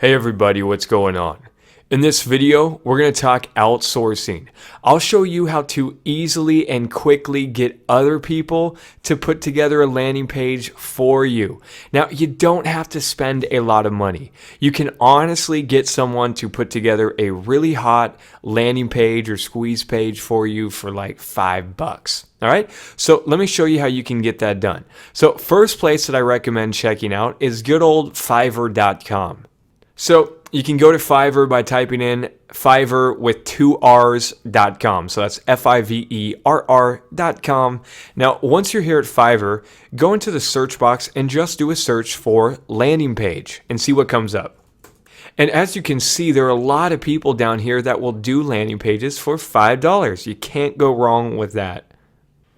Hey everybody, what's going on? In this video, we're going to talk outsourcing. I'll show you how to easily and quickly get other people to put together a landing page for you. Now, you don't have to spend a lot of money. You can honestly get someone to put together a really hot landing page or squeeze page for you for like $5. All right, so let me show you how you can get that done. So first place that I recommend checking out is good old Fiverr.com. So you can go to Fiverr by typing in Fiverr with 2Rs.com. So that's Fiverr.com. Now, once you're here at Fiverr, go into the search box and just do a search for landing page and see what comes up. And as you can see, there are a lot of people down here that will do landing pages for $5. You can't go wrong with that.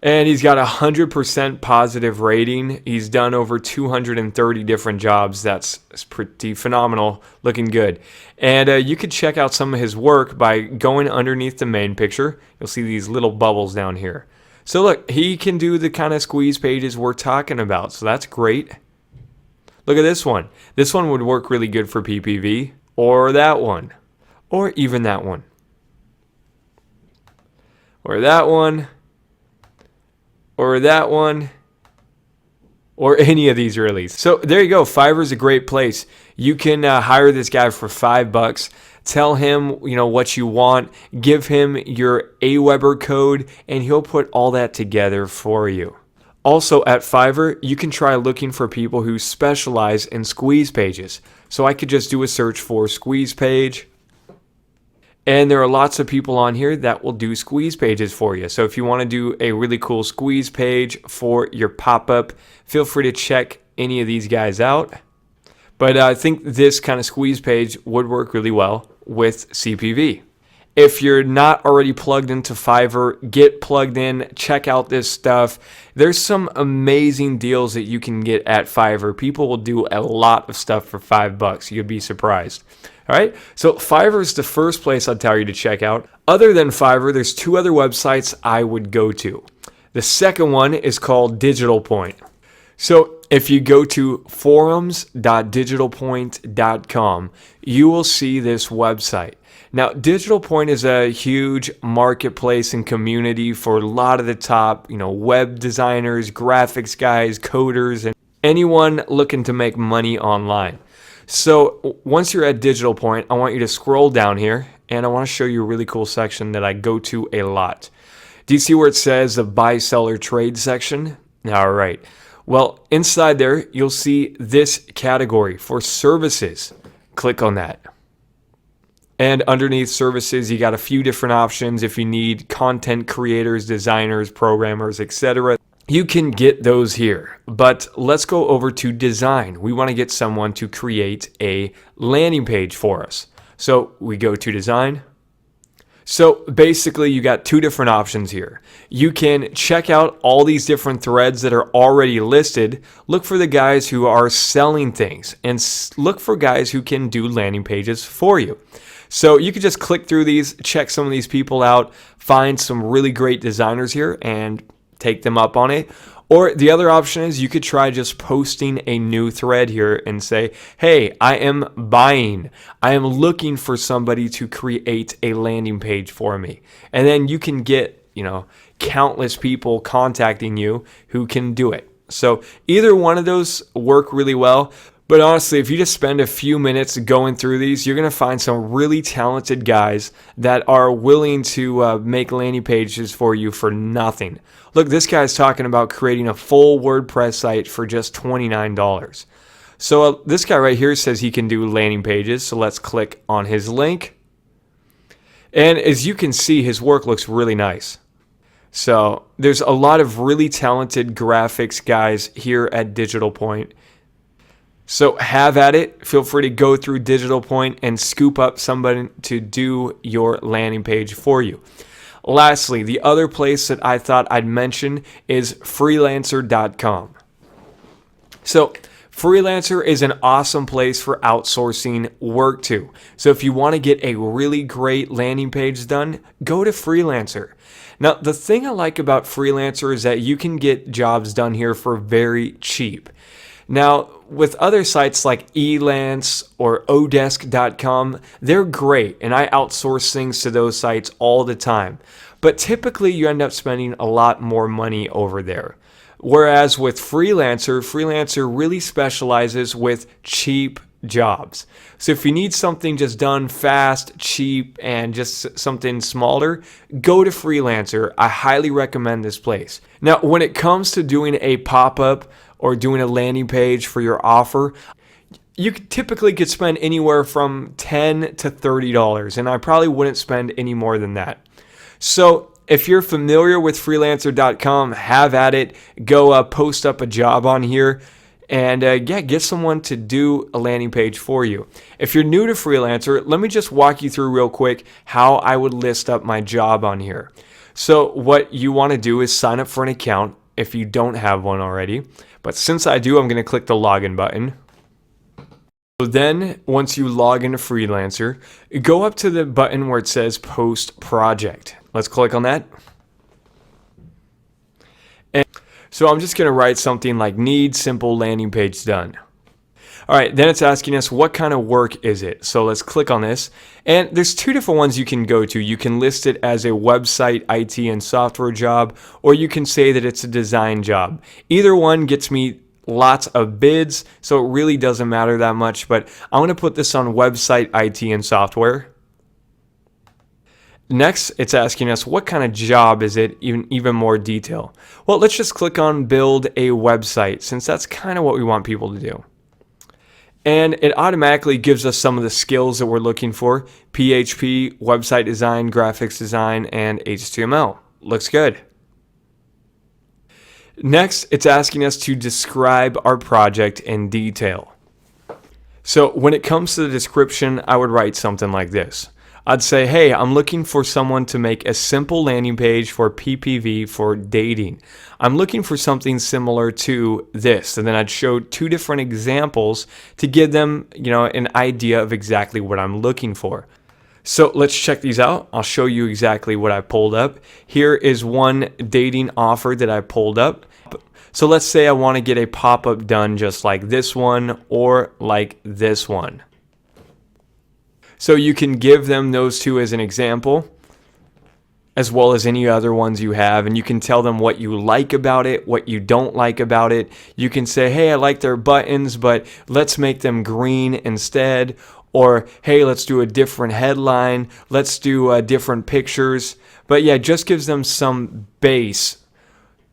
And he's got a 100% positive rating. He's done over 230 different jobs. That's pretty phenomenal, looking good. And you could check out some of his work by going underneath the main picture. You'll see these little bubbles down here. So look, he can do the kind of squeeze pages we're talking about. So that's great. Look at this one. This one would work really good for PPV, or that one, or even that one, or that one, or that one, or any of these really. So there you go. Fiverr is a great place. You can hire this guy for $5. Tell him, what you want. Give him your Aweber code, and he'll put all that together for you. Also at Fiverr, you can try looking for people who specialize in squeeze pages. So I could just do a search for squeeze page. And there are lots of people on here that will do squeeze pages for you. So if you want to do a really cool squeeze page for your pop-up, feel free to check any of these guys out. But I think this kind of squeeze page would work really well with CPV. If you're not already plugged into Fiverr, get plugged in, check out this stuff. There's some amazing deals that you can get at Fiverr. People will do a lot of stuff for $5. You'd be surprised. All right, so Fiverr is the first place I'd tell you to check out. Other than Fiverr, there's two other websites I would go to. The second one is called Digital Point. So if you go to forums.digitalpoint.com, you will see this website. Now, Digital Point is a huge marketplace and community for a lot of the top, web designers, graphics guys, coders, and anyone looking to make money online. So once you're at Digital Point, I want you to scroll down here, and I want to show you a really cool section that I go to a lot. Do you see where it says the buy, sell, or trade section? All right. Well, inside there, you'll see this category for services. Click on that. And underneath services, you got a few different options if you need content creators, designers, programmers, etc. You can get those here, but let's go over to design. We want to get someone to create a landing page for us. So we go to design. So basically you got two different options here. You can check out all these different threads that are already listed. Look for the guys who are selling things and look for guys who can do landing pages for you. So you could just click through these, check some of these people out, find some really great designers here and take them up on it. Or the other option is you could try just posting a new thread here and say, hey, I am buying. I am looking for somebody to create a landing page for me. And then you can get, countless people contacting you who can do it. So either one of those work really well. But honestly, if you just spend a few minutes going through these, you're going to find some really talented guys that are willing to make landing pages for you for nothing. Look, this guy's talking about creating a full WordPress site for just $29. So this guy right here says he can do landing pages. So let's click on his link. And as you can see, his work looks really nice. So there's a lot of really talented graphics guys here at Digital Point. So have at it. Feel free to go through Digital Point and scoop up somebody to do your landing page for you. Lastly, the other place that I thought I'd mention is freelancer.com. So Freelancer is an awesome place for outsourcing work to. So if you want to get a really great landing page done, go to Freelancer. Now, the thing I like about Freelancer is that you can get jobs done here for very cheap. Now, with other sites like Elance or odesk.com, they're great, and I outsource things to those sites all the time. But typically you end up spending a lot more money over there. Whereas with Freelancer really specializes with cheap jobs. So if you need something just done fast, cheap, and just something smaller, go to Freelancer. I highly recommend this place. Now, when it comes to doing a pop-up or doing a landing page for your offer, you typically could spend anywhere from $10 to $30, and I probably wouldn't spend any more than that. So if you're familiar with freelancer.com, have at it. Go post up a job on here and get someone to do a landing page for you. If you're new to Freelancer, let me just walk you through real quick how I would list up my job on here. So what you want to do is sign up for an account if you don't have one already. But since I do, I'm going to click the login button. So then once you log into Freelancer, go up to the button where it says Post Project. Let's click on that. And so I'm just going to write something like need simple landing page done. All right, then it's asking us what kind of work is it. So let's click on this. And there's two different ones you can go to. You can list it as a website, IT, and software job, or you can say that it's a design job. Either one gets me lots of bids, so it really doesn't matter that much, but I'm going to put this on website, IT, and software. Next, it's asking us what kind of job is it, even more detail. Well, let's just click on build a website, since that's kind of what we want people to do. And it automatically gives us some of the skills that we're looking for: PHP, website design, graphics design, and HTML. Looks good. Next, it's asking us to describe our project in detail. So when it comes to the description, I would write something like this. I'd say, hey, I'm looking for someone to make a simple landing page for PPV for dating. I'm looking for something similar to this. And then I'd show two different examples to give them, an idea of exactly what I'm looking for. So let's check these out. I'll show you exactly what I pulled up. Here is one dating offer that I pulled up. So let's say I want to get a pop-up done just like this one or like this one. So you can give them those two as an example, as well as any other ones you have, and you can tell them what you like about it, what you don't like about it. You can say, hey, I like their buttons, but let's make them green instead. Or, hey, let's do a different headline. Let's do different pictures. But yeah, it just gives them some base.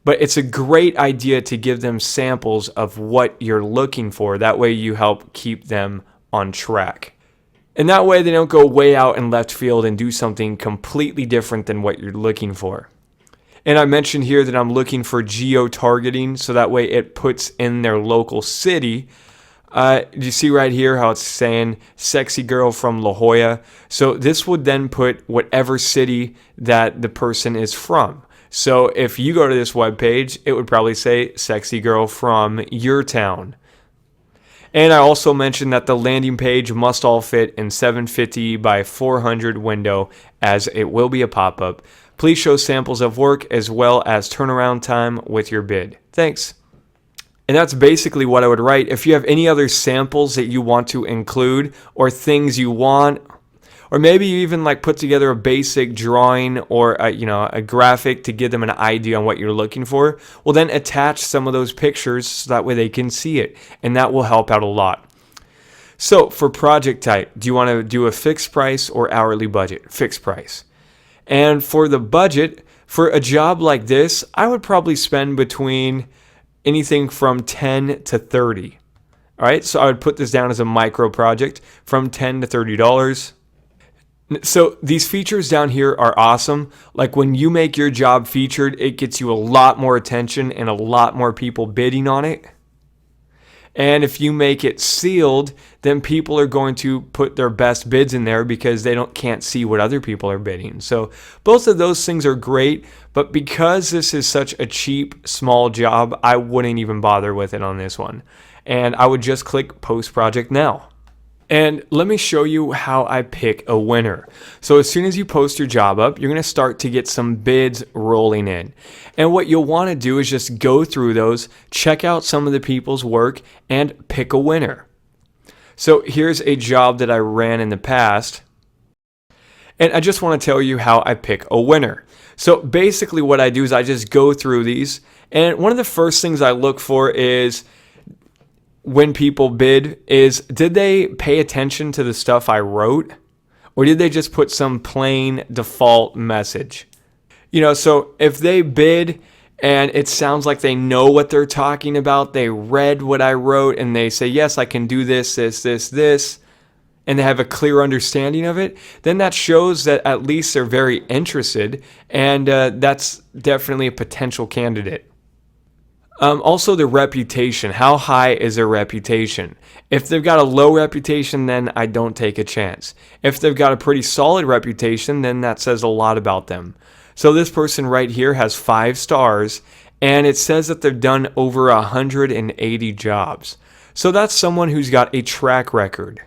But it's a great idea to give them samples of what you're looking for. That way you help keep them on track. And that way they don't go way out in left field and do something completely different than what you're looking for. And I mentioned here that I'm looking for geo-targeting, so that way it puts in their local city. Do you see right here how it's saying sexy girl from La Jolla? So this would then put whatever city that the person is from. So if you go to this webpage, it would probably say sexy girl from your town. And I also mentioned that the landing page must all fit in 750 by 400 window, as it will be a pop-up. Please show samples of work as well as turnaround time with your bid. Thanks. And that's basically what I would write. If you have any other samples that you want to include, or things you want, or maybe you even put together a basic drawing or a graphic to give them an idea on what you're looking for, well then attach some of those pictures so that way they can see it, and that will help out a lot. So for project type, do you want to do a fixed price or hourly budget? Fixed price. And for the budget, for a job like this, I would probably spend between anything from 10 to 30. All right, so I would put this down as a micro project from $10 to $30. So these features down here are awesome. Like when you make your job featured, it gets you a lot more attention and a lot more people bidding on it. And if you make it sealed, then people are going to put their best bids in there because they can't see what other people are bidding. So both of those things are great, but because this is such a cheap, small job, I wouldn't even bother with it on this one. And I would just click Post Project Now. And let me show you how I pick a winner. So as soon as you post your job up, you're going to start to get some bids rolling in. And what you'll want to do is just go through those, check out some of the people's work, and pick a winner. So here's a job that I ran in the past. And I just want to tell you how I pick a winner. So basically what I do is I just go through these. And one of the first things I look for is when people bid is, did they pay attention to the stuff I wrote? Or did they just put some plain default message? So if they bid and it sounds like they know what they're talking about, they read what I wrote and they say, yes, I can do this, this, and they have a clear understanding of it, then that shows that at least they're very interested, and that's definitely a potential candidate. Also, the reputation. How high is their reputation? If they've got a low reputation, then I don't take a chance. If they've got a pretty solid reputation, then that says a lot about them. So this person right here has 5 stars, and it says that they've done over 180 jobs. So that's someone who's got a track record.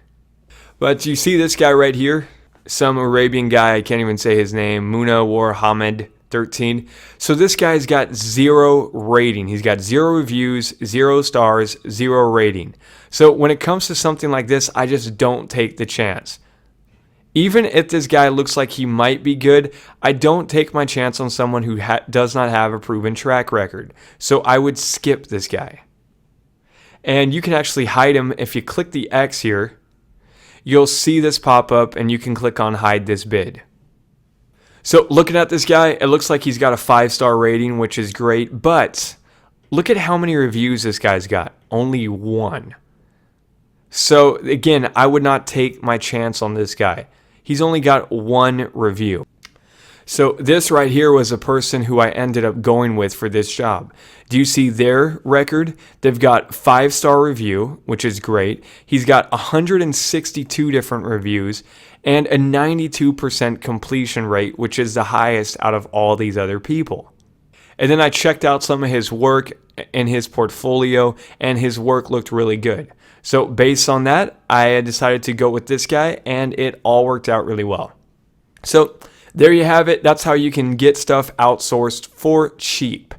But you see this guy right here? Some Arabian guy, I can't even say his name, Muna War Hamed 13. So this guy's got 0 rating. He's got 0 reviews, 0 stars, 0 rating. So when it comes to something like this, I just don't take the chance. Even if this guy looks like he might be good, I don't take my chance on someone who does not have a proven track record. So I would skip this guy. And you can actually hide him. If you click the X here, you'll see this pop up and you can click on hide this bid. So looking at this guy, it looks like he's got a 5-star rating, which is great, but look at how many reviews this guy's got. Only 1. So again, I would not take my chance on this guy. He's only got 1 review. So this right here was a person who I ended up going with for this job. Do you see their record? They've got 5-star review, which is great. He's got 162 different reviews and a 92% completion rate, which is the highest out of all these other people. And then I checked out some of his work in his portfolio, and his work looked really good. So based on that, I decided to go with this guy, and it all worked out really well. So there you have it. That's how you can get stuff outsourced for cheap.